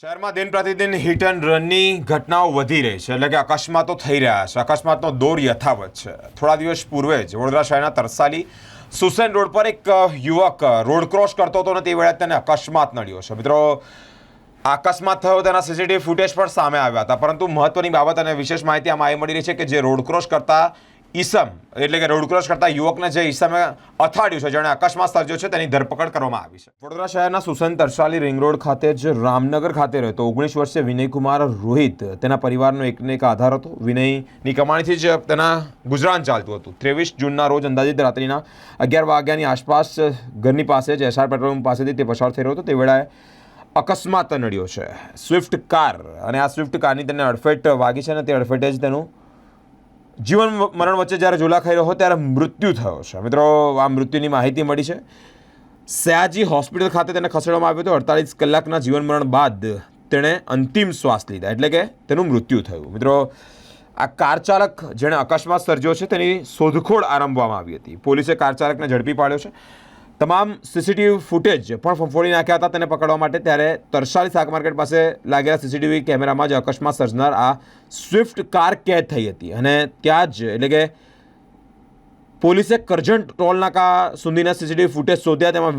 શહેરમાં દિન પ્રતિદિન હિટ એન્ડ રનની ઘટનાઓ વધી રહી છે, એટલે કે અકસ્માતો થઈ રહ્યા છે. અકસ્માતનો દોર યથાવત છે. થોડા દિવસ પૂર્વે જ વડોદરા શહેરના તરસાલી સુસેન રોડ પર એક યુવક રોડ ક્રોસ કરતો હતો અને તે વેળાએ તેને અકસ્માત નડ્યો છે. મિત્રો, આ અકસ્માત થયો તેના સીસીટીવી ફૂટેજ પણ સામે આવ્યા હતા, પરંતુ મહત્વની બાબત અને વિશેષ માહિતી આમાં એ મળી રહી છે કે જે રોડ ક્રોસ કરતા ઈસમ, એટલે કે રોડ ક્રોસ કરતા યુવકને જે ઈસમે અથાડ્યું છે, જેણે અકસ્માત સર્જ્યો છે, તેની ધરપકડ કરવામાં આવી છે. વડોદરા શહેરના સુસન તરસાલી રિંગ રોડ ખાતે જ રામનગર ખાતે રહેતો 19 વર્ષીય વિનયકુમાર રોહિત તેના પરિવારનો એકને એક આધાર હતો. વિનયની કમાણીથી જ તેના ગુજરાન ચાલતું હતું. 23 જૂનના રોજ અંદાજિત રાત્રિના 11 વાગ્યાની આસપાસ ઘરની પાસે જ એસઆર પેટ્રોલ પંપ પાસેથી તે પસાર થઈ રહ્યો હતો. તે વેળાએ અકસ્માત નડ્યો છે. સ્વિફ્ટ કાર, અને આ સ્વિફ્ટ કારની તેને અડફેટ વાગી છે અને તે અડફેટે જ તેનું જીવન મરણ વચ્ચે જ્યારે ઝોલા ખાઈ રહ્યો ત્યારે મૃત્યુ થયો છે. મિત્રો, આ મૃત્યુની માહિતી મળી છે. સયાજી હોસ્પિટલ ખાતે તેને ખસેડવામાં આવ્યો હતો. 48 કલાકના જીવન મરણ બાદ તેણે અંતિમ શ્વાસ લીધા, એટલે કે તેનું મૃત્યુ થયું. મિત્રો, આ કાર ચાલક જેણે અકસ્માત સર્જ્યો છે તેની શોધખોળ આરંભવામાં આવી હતી. પોલીસે કાર ચાલકને ઝડપી પાડ્યો છે. તમામ સીસીટીવી ફૂટેજ પણ ફંફોડી નાખ્યા હતા તેને પકડવા માટે. ત્યારે તરસાલી શાક માર્કેટ પાસે લાગેલા સીસીટીવી કેમેરામાં જ અકસ્માત સર્જનાર આ સ્વિફ્ટ કાર કેદ થઈ હતી અને ત્યાં જ, એટલે કે પોલીસે કરજણ ટોલ નાકા સુધીના સીસીટીવી ફૂટેજ શોધ્યા. તેમાં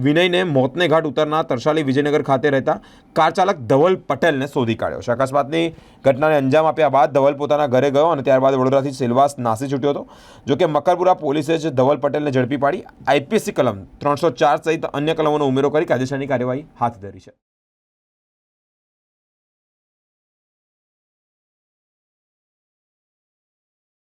વિનયને મોતને ઘાટ ઉતરનાર તરસાલી વિજયનગર ખાતે રહેતા કાર ચાલક ધવલ પટેલને શોધી કાઢ્યો છે. અકસ્માતની ઘટનાને અંજામ આપ્યા બાદ ધવલ પોતાના ઘરે ગયો અને ત્યારબાદ વડોદરાથી સેલવાસ નાસી છૂટ્યો હતો. જોકે મકરપુરા પોલીસે જ ધવલ પટેલને ઝડપી પાડી આઈપીસી કલમ 304 સહિત અન્ય કલમોનો ઉમેરો કરી કાયદેસરની કાર્યવાહી હાથ ધરી છે.